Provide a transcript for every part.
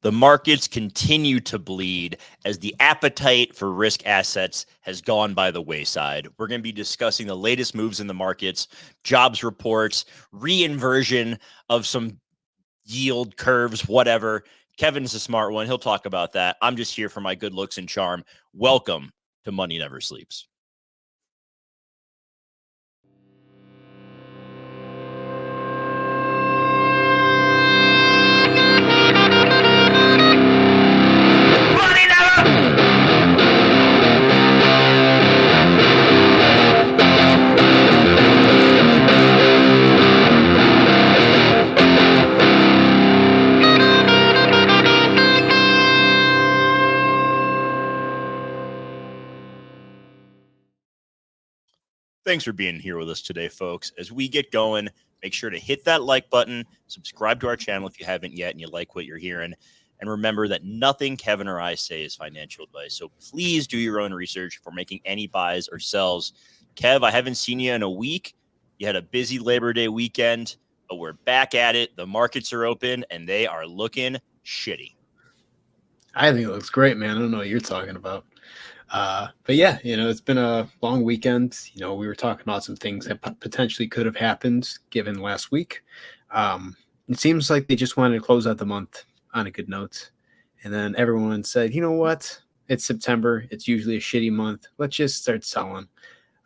The markets continue to bleed as the appetite for risk assets has gone by the wayside. We're going to be discussing the latest moves in the markets, jobs reports, re-inversion of some yield curves, whatever. Kevin's a smart one. He'll talk about that. I'm just here for my good looks and charm. Welcome to Money Never Sleeps. Thanks for being here with us today, folks. As we get going, make sure to hit that like button, subscribe to our channel if you haven't yet and you like what you're hearing. And remember that nothing Kevin or I say is financial advice. So please do your own research before making any buys or sells. Kev, I haven't seen you in a week. You had a busy Labor Day weekend, but we're back at it. The markets are open and they are looking shitty. I think it looks great, man. I don't know what you're talking about. But yeah, it's been a long weekend. We were talking about some things that potentially could have happened given last week. It seems like they just wanted to close out the month on a good note. And then everyone said, you know what? It's September. It's usually a shitty month. Let's just start selling.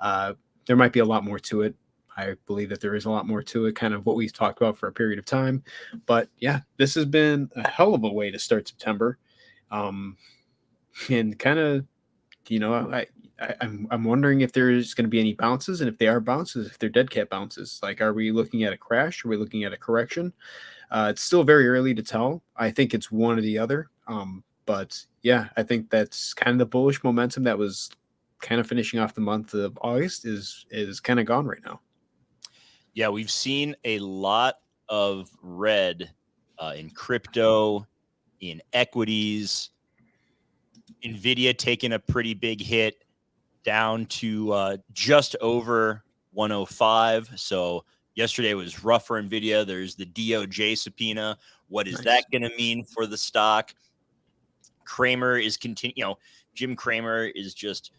There might be a lot more to it. I believe that there is a lot more to it, kind of what we've talked about for a period of time. But yeah, this has been a hell of a way to start September. And kind of, I'm wondering if there's going to be any bounces, and if they are bounces, if they're dead cat bounces. Like, are we looking at a crash? Are we looking at a correction? It's still very early to tell. I think it's one or the other. But yeah, I think that's kind of the bullish momentum that was kind of finishing off the month of August is kind of gone right now. Yeah, we've seen a lot of red in crypto, in equities. NVDA taking a pretty big hit down to just over 105. So yesterday was rough for NVIDIA. There's the DOJ subpoena. What is that going to mean for the stock? Cramer is Jim Cramer is just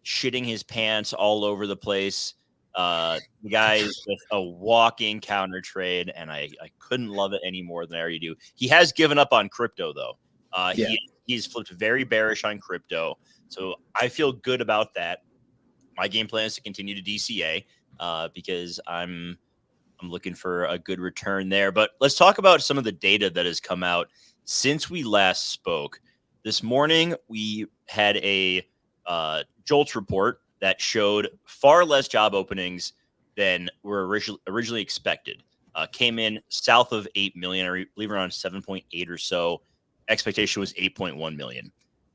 shitting his pants all over the place. The guy is just a walking counter trade, and I couldn't love it any more than I already do. He has given up on crypto, though. He's flipped very bearish on crypto. So I feel good about that. My game plan is to continue to DCA because I'm looking for a good return there. But let's talk about some of the data that has come out since we last spoke. This morning, we had a JOLTS report that showed far less job openings than were originally expected. Came in south of 8 million, I believe around 7.8 or so. Expectation was 8.1 million.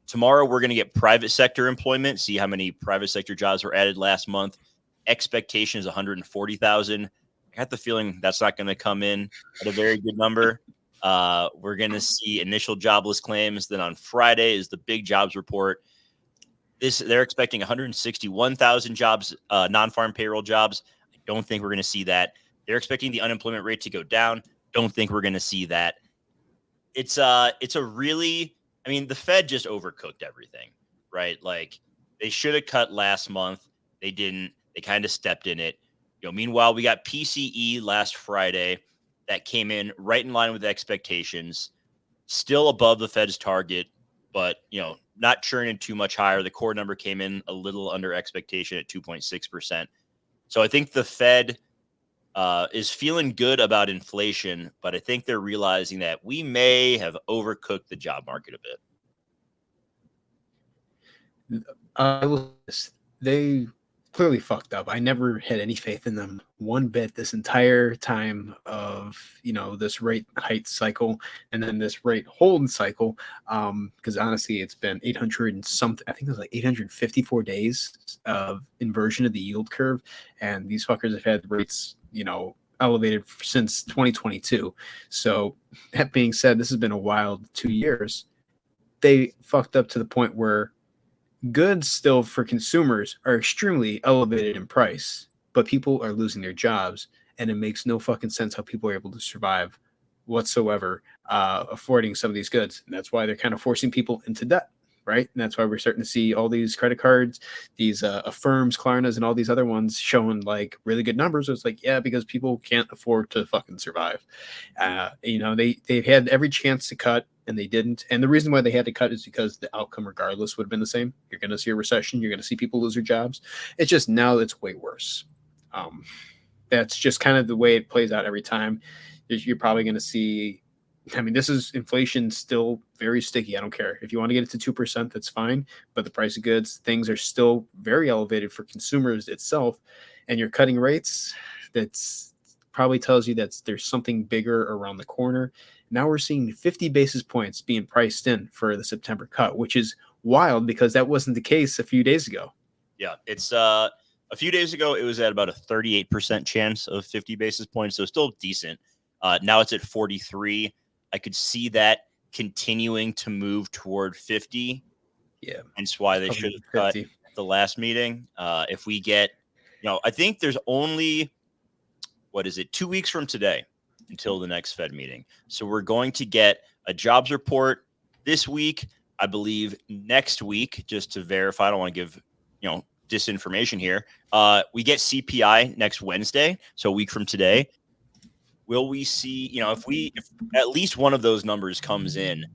Tomorrow, we're going to get private sector employment, see how many private sector jobs were added last month. Expectation is 140,000. I got the feeling that's not going to come in at a very good number. We're going to see initial jobless claims. Then on Friday is the big jobs report. They're expecting 161,000 jobs, non-farm payroll jobs. I don't think we're going to see that. They're expecting the unemployment rate to go down. Don't think we're going to see that. It's a really, the Fed just overcooked everything, right? Like, they should have cut last month. They didn't. They kind of stepped in it. Meanwhile, we got PCE last Friday that came in right in line with expectations, still above the Fed's target, but, not churning too much higher. The core number came in a little under expectation at 2.6%. So I think the Fed is feeling good about inflation, but I think they're realizing that we may have overcooked the job market a bit. They clearly fucked up. I never had any faith in them one bit this entire time of, this rate height cycle and then this rate hold cycle. Because honestly, it's been 800 and something. I think it was like 854 days of inversion of the yield curve. And these fuckers have had rates, elevated since 2022. So that being said, this has been a wild 2 years. They fucked up to the point where goods still for consumers are extremely elevated in price, but people are losing their jobs, and it makes no fucking sense how people are able to survive whatsoever affording some of these goods. And that's why they're kind of forcing people into debt, right? And that's why we're starting to see all these credit cards, these Affirms, Klarnas, and all these other ones showing like really good numbers. It's like, yeah, because people can't afford to fucking survive. They've had every chance to cut and they didn't. And the reason why they had to cut is because the outcome regardless would have been the same. You're going to see a recession. You're going to see people lose their jobs. It's just now it's way worse. That's just kind of the way it plays out every time. You're probably going to see, I mean, this is inflation still very sticky. I don't care. If you want to get it to 2%, that's fine. But the price of goods, things are still very elevated for consumers itself. And you're cutting rates, that's probably tells you that there's something bigger around the corner. Now we're seeing 50 basis points being priced in for the September cut, which is wild because that wasn't the case a few days ago. Yeah, it's a few days ago, it was at about a 38% chance of 50 basis points, so still decent. Now it's at 43. I could see that continuing to move toward 50. Yeah. Hence why they should have cut at the last meeting. If we get, I think there's only, 2 weeks from today until the next Fed meeting. So we're going to get a jobs report this week. I believe next week, just to verify, I don't want to give, disinformation here. We get CPI next Wednesday, so a week from today. Will we see, if at least one of those numbers comes in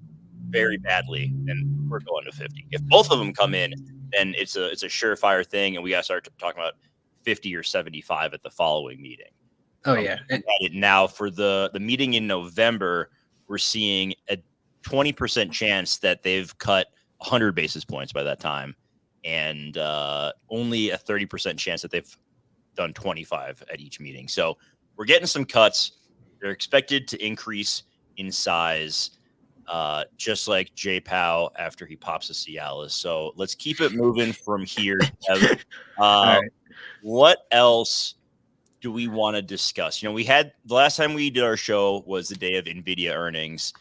very badly, then we're going to 50. If both of them come in, then it's a surefire thing, and we got to start talking about 50 or 75 at the following meeting. Oh, yeah. Now for the meeting in November, we're seeing a 20% chance that they've cut 100 basis points by that time, and only a 30% chance that they've done 25 at each meeting. So we're getting some cuts. They're expected to increase in size, just like J Powell after he pops a Cialis. So let's keep it moving from here. Right. What else do we want to discuss? We had the last time we did our show was the day of NVIDIA earnings,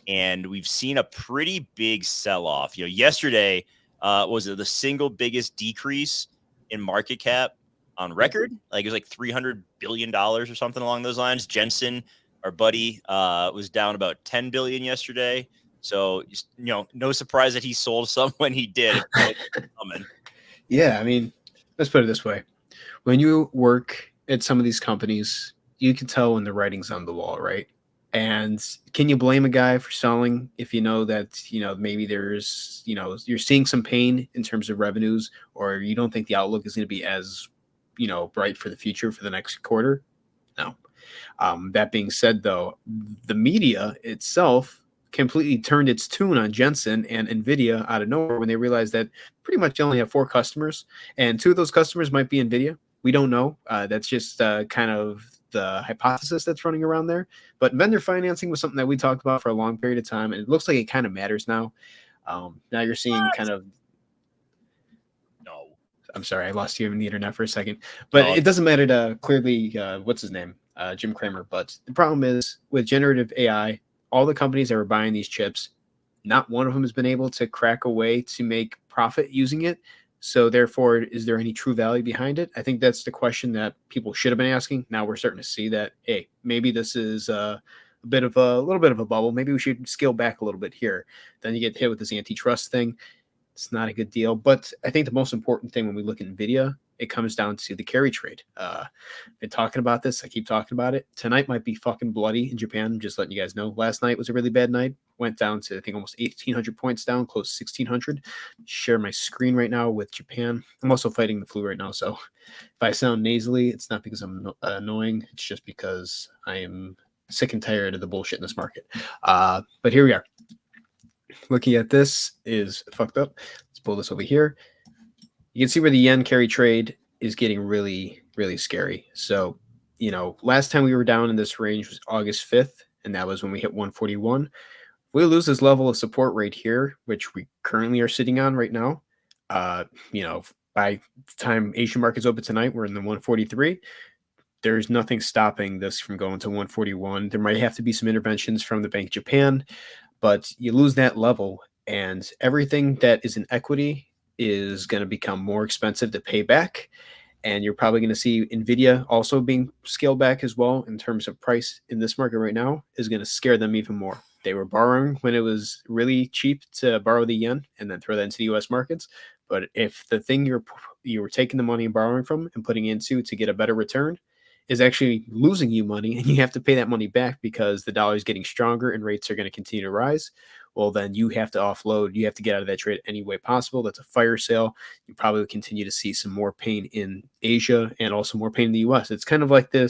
and we've seen a pretty big sell-off. Yesterday was the single biggest decrease in market cap on record. Like it was like $300 billion or something along those lines. Jensen, our buddy, was down about 10 billion yesterday. So, no surprise that he sold some when he did. Yeah. I mean, let's put it this way. When you work at some of these companies, you can tell when the writing's on the wall, right? And can you blame a guy for selling if you know that, maybe there's, you're seeing some pain in terms of revenues, or you don't think the outlook is going to be as, bright for the future for the next quarter? No. That being said, though, the media itself completely turned its tune on Jensen and NVIDIA out of nowhere when they realized that pretty much only have 4 customers, and 2 of those customers might be NVIDIA. We don't know. That's just kind of the hypothesis that's running around there. But vendor financing was something that we talked about for a long period of time, and it looks like it kind of matters now. Now you're seeing kind of. No. I'm sorry, I lost you in the internet for a second. But it doesn't matter to clearly, what's his name? Jim Cramer. But the problem is with generative AI, all the companies that were buying these chips, not one of them has been able to crack a way to make profit using it. So therefore, is there any true value behind it? I think that's the question that people should have been asking. Now we're starting to see that, hey, maybe this is a little bit of a bubble. Maybe we should scale back a little bit here. Then you get hit with this antitrust thing. It's not a good deal. But I think the most important thing when we look at NVIDIA, it comes down to the carry trade. Been talking about this. I keep talking about it. Tonight might be fucking bloody in Japan. I'm just letting you guys know. Last night was a really bad night. Went down to, I think, almost 1,800 points down, close to 1,600. Share my screen right now with Japan. I'm also fighting the flu right now. So if I sound nasally, it's not because I'm annoying. It's just because I am sick and tired of the bullshit in this market. But here we are. Looking at this is fucked up. Let's pull this over here. You can see where the yen carry trade is getting really, really scary. So, last time we were down in this range was August 5th, and that was when we hit 141. If we lose this level of support right here, which we currently are sitting on right now, by the time Asian markets open tonight, we're in the 143. There's nothing stopping this from going to 141. There might have to be some interventions from the Bank of Japan, but you lose that level, and everything that is in equity is going to become more expensive to pay back. And you're probably going to see NVIDIA also being scaled back as well in terms of price in this market right now is going to scare them even more. They were borrowing when it was really cheap to borrow the yen and then throw that into the US markets. But if the thing you were taking the money and borrowing from and putting into to get a better return is actually losing you money and you have to pay that money back because the dollar is getting stronger and rates are going to continue to rise, well, then you have to offload. You have to get out of that trade any way possible. That's a fire sale. You probably will continue to see some more pain in Asia and also more pain in the US. It's kind of like the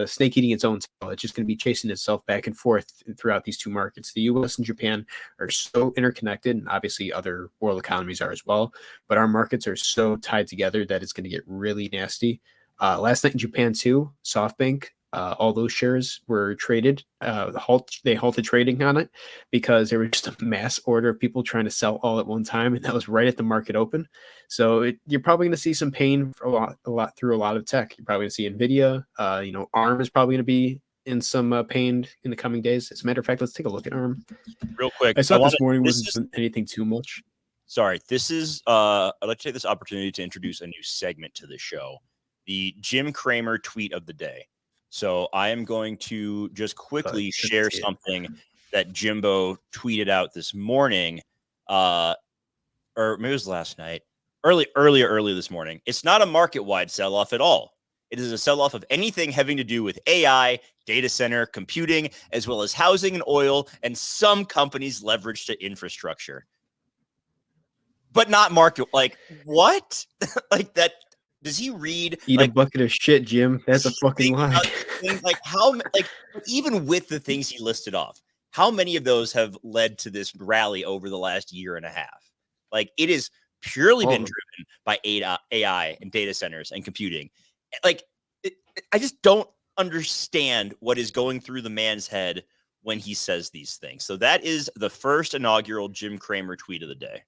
snake eating its own tail. It's just going to be chasing itself back and forth throughout these two markets. The US and Japan are so interconnected, and obviously other world economies are as well. But our markets are so tied together that it's going to get really nasty. Last night in Japan too, SoftBank, all those shares were traded. They halted trading on it because there was just a mass order of people trying to sell all at one time, and that was right at the market open. So you're probably going to see some pain for a lot through a lot of tech. You're probably going to see Nvidia. ARM is probably going to be in some pain in the coming days. As a matter of fact, let's take a look at ARM. Real quick, I saw this morning wasn't anything too much. Sorry, this is I'd like to take this opportunity to introduce a new segment to the show, the Jim Cramer tweet of the day. So I am going to just quickly share something that Jimbo tweeted out this morning, or maybe it was last night, early this morning. It's not a market-wide sell-off at all. It is a sell-off of anything having to do with AI, data center, computing, as well as housing and oil, and some companies leveraged to infrastructure. But not market. Like, what? Like that. Does he read? Eat a bucket of shit, Jim. That's a fucking lie. Like how? Like even with the things he listed off, how many of those have led to this rally over the last year and a half? Like it has purely been driven by AI and data centers and computing. Like I just don't understand what is going through the man's head when he says these things. So that is the first inaugural Jim Cramer tweet of the day.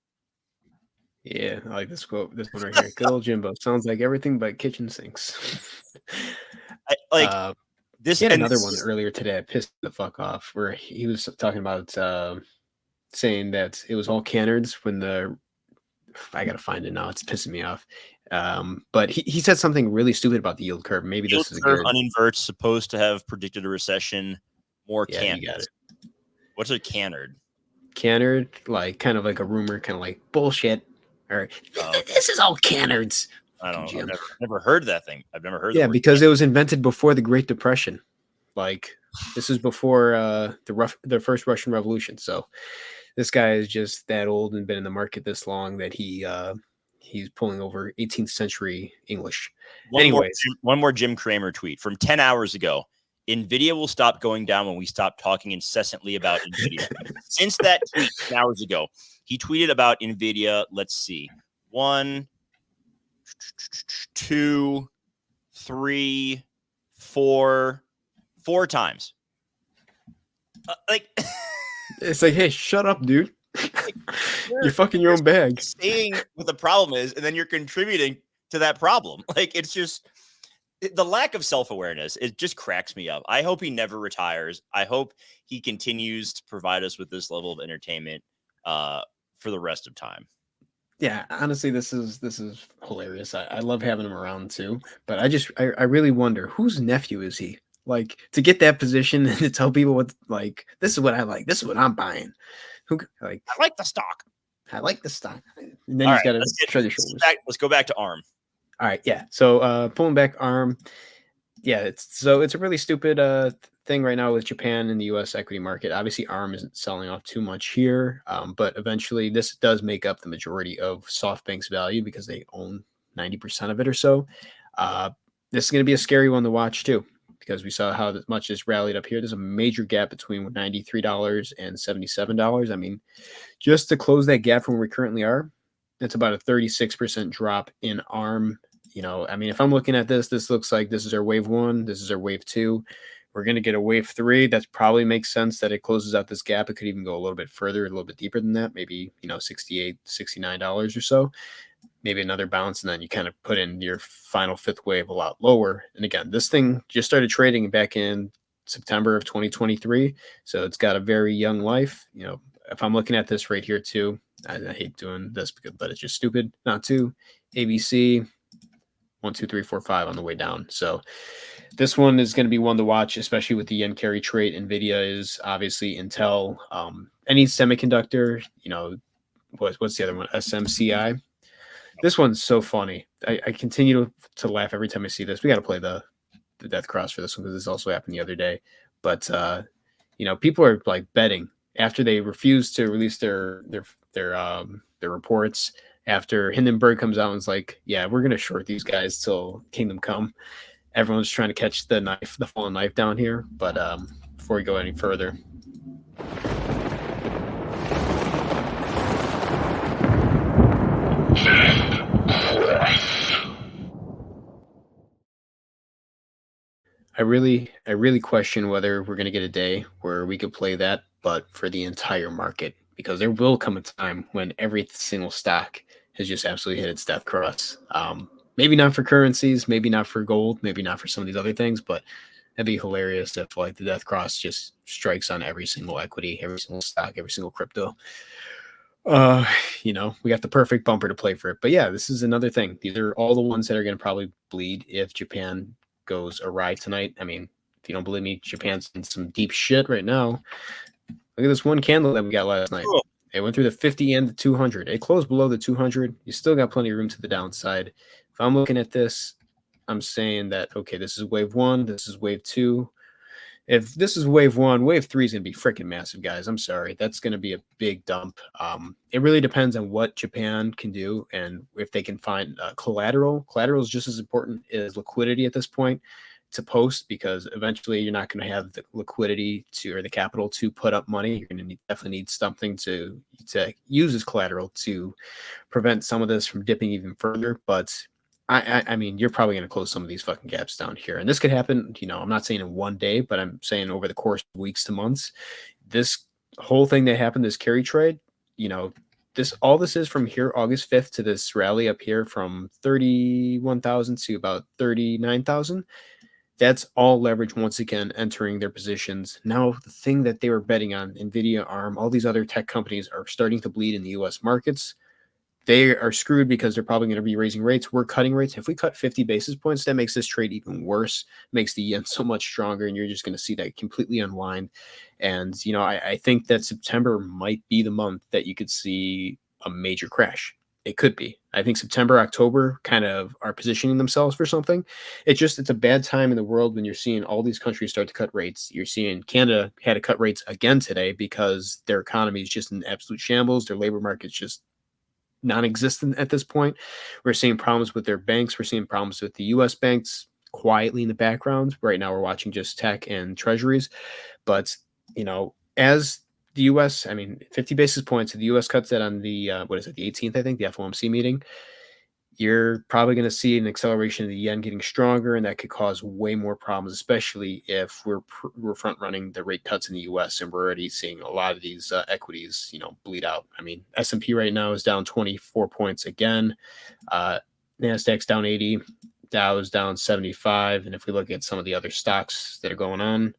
Yeah, I like this quote. This one right here. Good old Jimbo. Sounds like everything but kitchen sinks. This. He had another one earlier today. I pissed the fuck off where he was talking about saying that it was all canards when I gotta find it now. It's pissing me off. But he said something really stupid about the yield curve. Maybe this is good. Uninverts supposed to have predicted a recession. More canards. You got it. What's a canard? Canard, like kind of like a rumor, kind of like bullshit. Or this is all canards. I don't know. I've never heard that thing. I've never heard. Yeah, because it was invented before the Great Depression. Like this is before the first Russian Revolution. So this guy is just that old and been in the market this long that he's pulling over 18th century English. One more Jim Cramer tweet from 10 hours ago. NVIDIA will stop going down when we stop talking incessantly about NVIDIA. Since that tweet 10 hours ago, he tweeted about NVIDIA. Let's see. 1, 2, 3, 4 times. It's like, hey, shut up, dude. You're fucking your own bag. Saying what the problem is, and then you're contributing to that problem. Like, it's just the lack of self-awareness. It just cracks me up. I hope he never retires. I hope he continues to provide us with this level of entertainment for the rest of time. Yeah, honestly, this is hilarious. I love having him around too, but I really wonder whose nephew is he? Like to get that position and to tell people what this is what I like. This is what I'm buying. I like the stock. I like the stock. And then he's got to show the shoulders. Let's go back to ARM. All right, yeah. So pulling back ARM, yeah. It's a really stupid thing right now with Japan and the U.S. equity market. Obviously, ARM isn't selling off too much here, but eventually this does make up the majority of SoftBank's value because they own 90% of it or so. This is going to be a scary one to watch too, because we saw how much this rallied up here. There's a major gap between $93 and $77. I mean, just to close that gap from where we currently are, it's about a 36% drop in ARM. I mean, if I'm looking at this looks like this is our wave 1. This is our wave 2. We're going to get a wave 3. That probably makes sense that it closes out this gap. It could even go a little bit further, a little bit deeper than that. Maybe, $68, $69 or so. Maybe another bounce, and then you kind of put in your final 5th wave a lot lower. And again, this thing just started trading back in September of 2023. So it's got a very young life. If I'm looking at this right here too, I hate doing this but it's just stupid not to. ABC, 1, 2, 3, 4, 5 on the way down. So this one is going to be one to watch, especially with the yen carry trade. NVIDIA is obviously Intel. Any semiconductor, what's the other one? SMCI. This one's so funny. I continue to laugh every time I see this. We got to play the death cross for this one because this also happened the other day. But people are like betting after they refuse to release their reports. After Hindenburg comes out and is like, yeah, we're gonna short these guys till kingdom come. Everyone's trying to catch the fallen knife down here. But before we go any further, I really question whether we're going to get a day where we could play that, but for the entire market, because there will come a time when every single stock has just absolutely hit its death cross. Maybe not for currencies, maybe not for gold, maybe not for some of these other things, but that'd be hilarious if like the death cross just strikes on every single equity, every single stock, every single crypto. We got the perfect bumper to play for it. But yeah, this is another thing. These are all the ones that are going to probably bleed if Japan goes awry tonight. I mean, if you don't believe me, Japan's in some deep shit right now. Look at this one candle that we got last night. Cool. It went through the 50 and the 200. It closed below the 200. You still got plenty of room to the downside. If I'm looking at this, I'm saying that, okay, this is wave one. This is wave two. If this is wave one, wave three is going to be freaking massive, guys. I'm sorry. That's going to be a big dump. It really depends on what Japan can do and if they can find collateral. Collateral is just as important as liquidity at this point to post, because eventually you're not going to have the liquidity or the capital to put up money. You're going to definitely need something to use as collateral to prevent some of this from dipping even further. But I mean, you're probably going to close some of these fucking gaps down here. And this could happen, I'm not saying in one day, but I'm saying over the course of weeks to months. This whole thing that happened, this carry trade, all this is from here, August 5th to this rally up here from 31,000 to about 39,000. That's all leverage once again entering their positions. Now, the thing that they were betting on, NVIDIA, ARM, all these other tech companies are starting to bleed in the US markets. They are screwed because they're probably going to be raising rates. We're cutting rates. If we cut 50 basis points, that makes this trade even worse, makes the yen so much stronger, and you're just going to see that completely unwind. And, I think that September might be the month that you could see a major crash. It could be. I think September, October kind of are positioning themselves for something. It's a bad time in the world when you're seeing all these countries start to cut rates. You're seeing Canada had to cut rates again today because their economy is just in absolute shambles. Their labor market's just non-existent at this point. We're seeing problems with their banks. We're seeing problems with the U.S. banks quietly in the background. Right now, we're watching just tech and treasuries. But, as the U.S., 50 basis points, if the U.S. cuts that on the, the 18th, I think, the FOMC meeting, you're probably going to see an acceleration of the yen getting stronger, and that could cause way more problems, especially if we're front running the rate cuts in the U.S. and we're already seeing a lot of these equities, bleed out. I mean, S&P right now is down 24 points again. Nasdaq's down 80, Dow is down 75, and if we look at some of the other stocks that are going on,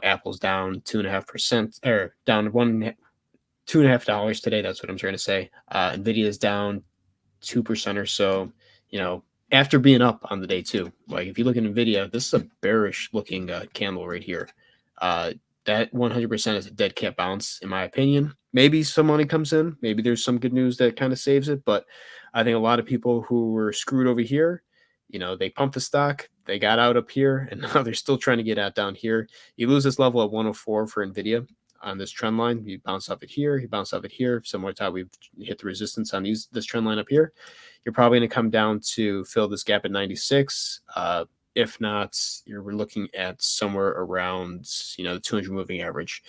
Apple's down 2.5%, or down $2.50 today. That's what I'm trying to say. Nvidia is down 2% or so, after being up on the day too. Like if you look at NVIDIA, this is a bearish looking candle right here. That 100% is a dead cat bounce, in my opinion. Maybe some money comes in. Maybe there's some good news that kind of saves it. But I think a lot of people who were screwed over here, they pumped the stock, they got out up here, and now they're still trying to get out down here. You lose this level at 104 for NVIDIA on this trend line. You bounce off it here, you bounce off it here, similar to how we've hit the resistance on this trend line up here. You're probably going to come down to fill this gap at 96. If not, we're looking at somewhere around the 200 moving average.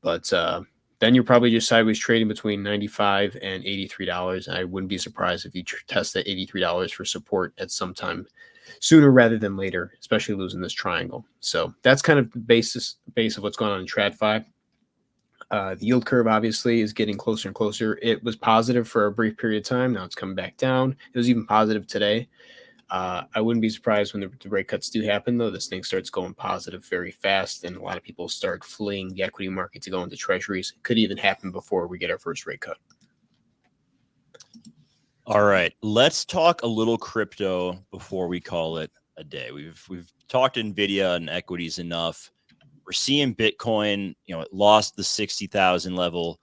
But then you're probably just sideways trading between $95 and $83. And I wouldn't be surprised if you test that $83 for support at some time sooner rather than later, especially losing this triangle. So that's kind of the base of what's going on in TradFi. The yield curve obviously is getting closer and closer. It was positive for a brief period of time. Now it's coming back down. It was even positive today. I wouldn't be surprised when the rate cuts do happen, though. This thing starts going positive very fast, and a lot of people start fleeing the equity market to go into treasuries. It could even happen before we get our first rate cut. All right, let's talk a little crypto before we call it a day. We've talked Nvidia and equities enough. We're seeing Bitcoin, it lost the 60,000 level.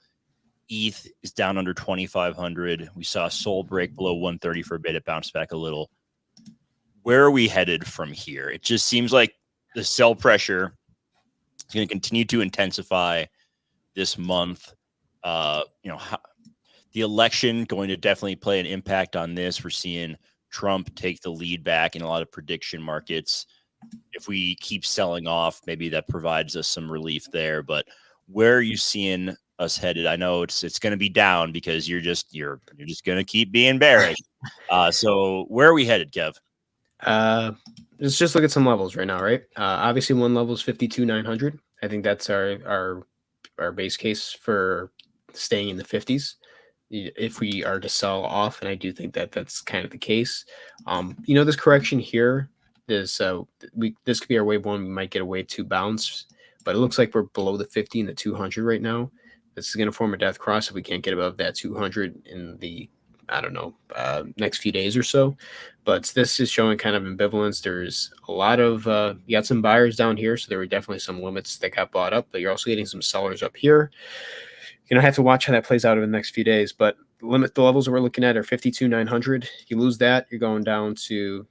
ETH is down under 2,500. We saw Sol break below 130 for a bit. It bounced back a little. Where are we headed from here? It just seems like the sell pressure is going to continue to intensify this month. The election going to definitely play an impact on this. We're seeing Trump take the lead back in a lot of prediction markets. If we keep selling off, maybe that provides us some relief there. But where are you seeing us headed? I know it's going to be down because you're just going to keep being bearish. So where are we headed, Kev? Let's just look at some levels right now, right? Obviously, one level is 52,900. I think that's our base case for staying in the 50s. If we are to sell off, and I do think that that's kind of the case. This correction here, this could be our wave one. We might get a wave two bounce, but it looks like we're below the 50 and the 200 right now. This is going to form a death cross if we can't get above that 200 in the next few days or so. But this is showing kind of ambivalence. There's a lot of you got some buyers down here, so there were definitely some limits that got bought up, but you're also getting some sellers up here. I have to watch how that plays out over the next few days, but the levels that we're looking at are 52,900. You lose that, you're going down to,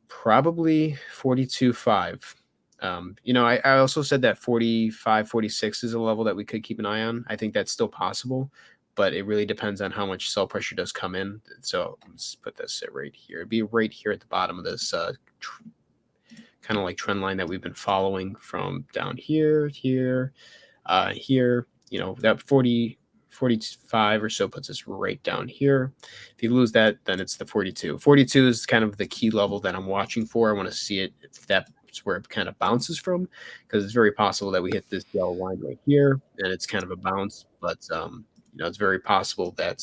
probably 42.5. I also said that 45, 46 is a level that we could keep an eye on. I think that's still possible, but it really depends on how much sell pressure does come in. So let's put this right here. It'd be right here at the bottom of this kind of like trend line that we've been following from down here, here. That 45 or so puts us right down here. If you lose that, then it's the 42. 42 is kind of the key level that I'm watching for. I want to see it if that's where it kind of bounces from, because it's very possible that we hit this yellow line right here and it's kind of a bounce. But it's very possible that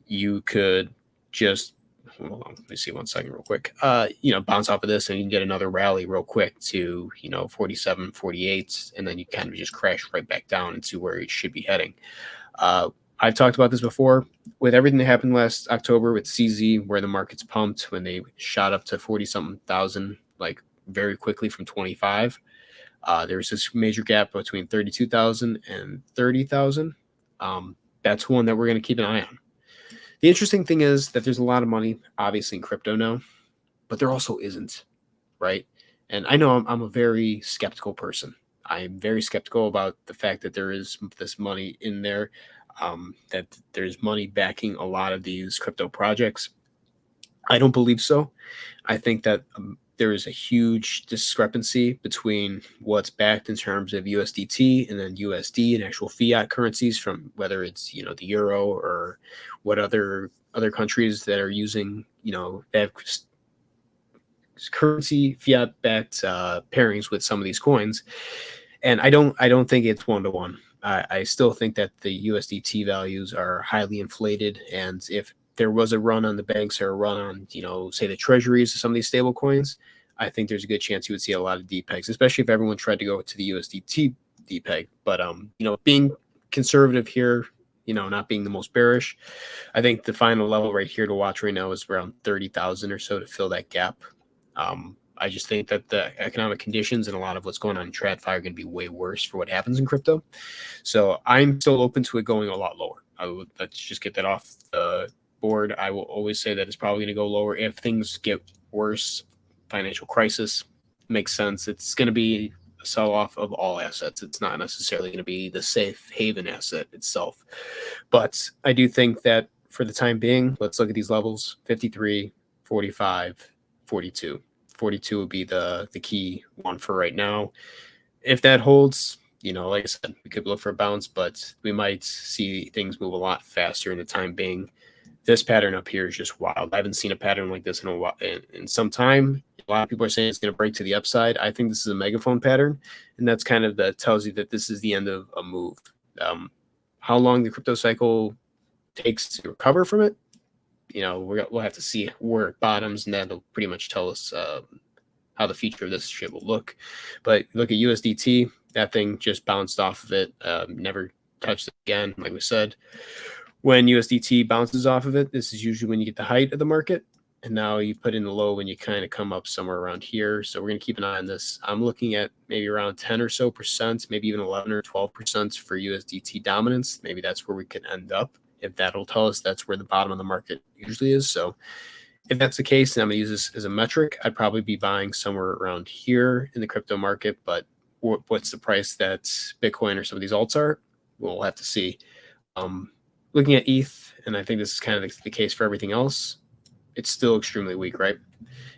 you could just hold on, let me see 1 second real quick. Bounce off of this and you can get another rally real quick to 47, 48, and then you kind of just crash right back down into where it should be heading. I've talked about this before with everything that happened last October with CZ, where the markets pumped when they shot up to 40 something thousand, like very quickly from 25. There was this major gap between 32,000 and 30,000. That's one that we're going to keep an eye on. The interesting thing is that there's a lot of money, obviously, in crypto now, but there also isn't, right? And I know I'm a very skeptical person. I'm very skeptical about the fact that there is this money in there, that there's money backing a lot of these crypto projects. I don't believe so. I think that there is a huge discrepancy between what's backed in terms of USDT and then USD and actual fiat currencies, from whether it's the euro or what other countries that are using that have currency fiat backed pairings with some of these coins. And I don't think it's 1-to-1. I still think that the USDT values are highly inflated, and if there was a run on the banks or a run on, say the treasuries of some of these stable coins, I think there's a good chance you would see a lot of DPEGs, especially if everyone tried to go to the USDT DPEG. But, being conservative here, not being the most bearish, I think the final level right here to watch right now is around 30,000 or so to fill that gap. I just think that the economic conditions and a lot of what's going on in TradFi are going to be way worse for what happens in crypto. So I'm still open to it going a lot lower. Let's just get that off the board. I will always say that it's probably going to go lower if things get worse. Financial crisis makes sense. It's going to be a sell-off of all assets. It's not necessarily going to be the safe haven asset itself. But I do think that for the time being, let's look at these levels: 53, 45, 42. 42 would be the key one for right now. If that holds, like I said, we could look for a bounce, but we might see things move a lot faster in the time being. This pattern up here is just wild. I haven't seen a pattern like this in a while, in some time. A lot of people are saying it's going to break to the upside. I think this is a megaphone pattern, and that's kind of that tells you that this is the end of a move. How long the crypto cycle takes to recover from it, we'll have to see where it bottoms, and that'll pretty much tell us how the future of this shit will look. But look at USDT, that thing just bounced off of it, never touched it again. Like we said, When USDT bounces off of it, this is usually when you get the height of the market. And now you put in the low when you kind of come up somewhere around here. So we're going to keep an eye on this. I'm looking at maybe around 10 or so percent, maybe even 11 or 12% for USDT dominance. Maybe that's where we could end up. If that'll tell us that's where the bottom of the market usually is. So if that's the case, then I'm going to use this as a metric. I'd probably be buying somewhere around here in the crypto market. But what's the price that Bitcoin or some of these alts are? We'll have to see. Looking at ETH, and I think this is kind of the case for everything else, it's still extremely weak, right?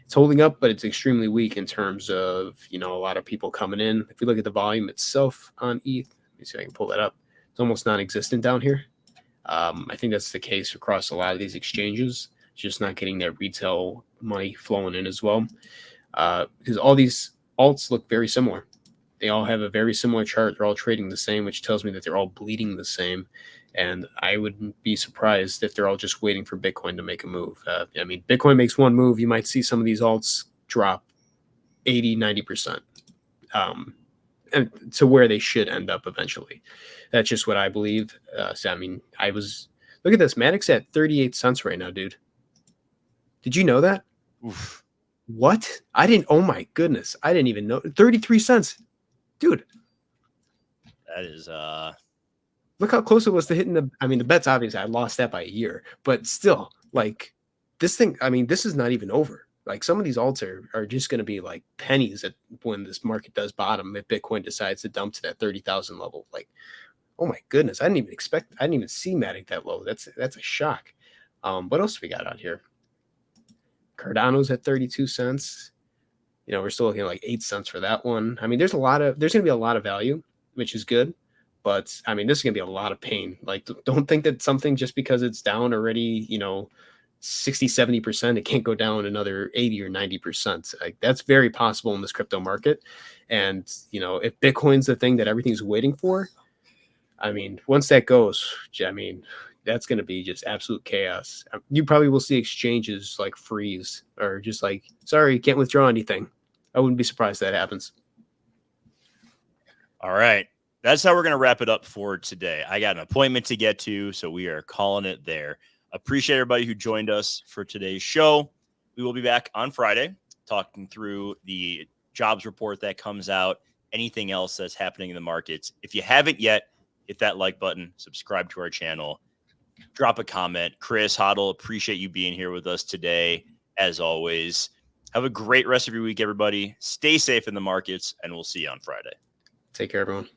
It's holding up, but it's extremely weak in terms of, a lot of people coming in. If we look at the volume itself on ETH, let me see if I can pull that up. It's almost non-existent down here. I think that's the case across a lot of these exchanges. It's just not getting that retail money flowing in as well. Because all these alts look very similar. They all have a very similar chart. They're all trading the same, which tells me that they're all bleeding the same. And I wouldn't be surprised if they're all just waiting for Bitcoin to make a move. Bitcoin makes one move. You might see some of these alts drop 80, 90%. And to where they should end up eventually. That's just what I believe. Look at this. Matic's at 38 cents right now, dude. Did you know that? Oof. What? Oh my goodness. I didn't even know. 33 cents. Dude. That is, look how close it was to hitting the bet's obviously I lost that by a year, but still, like this thing, this is not even over. Like some of these alts are just going to be like pennies when this market does bottom, if Bitcoin decides to dump to that 30,000 level. Like, oh my goodness, I didn't even see Matic that low. That's a shock. What else we got out here? Cardano's at 32 cents. We're still looking at like 8 cents for that one. There's going to be a lot of value, which is good. But this is going to be a lot of pain. Like, don't think that something just because it's down already, 60, 70%, it can't go down another 80 or 90%. Like, that's very possible in this crypto market. And, if Bitcoin's the thing that everything's waiting for, once that goes, that's going to be just absolute chaos. You probably will see exchanges like freeze or just like, sorry, can't withdraw anything. I wouldn't be surprised that happens. All right. That's how we're going to wrap it up for today. I got an appointment to get to, so we are calling it there. Appreciate everybody who joined us for today's show. We will be back on Friday talking through the jobs report that comes out, anything else that's happening in the markets. If you haven't yet, hit that like button, subscribe to our channel, drop a comment. Chris Hoddle, appreciate you being here with us today, as always. Have a great rest of your week, everybody. Stay safe in the markets, and we'll see you on Friday. Take care, everyone.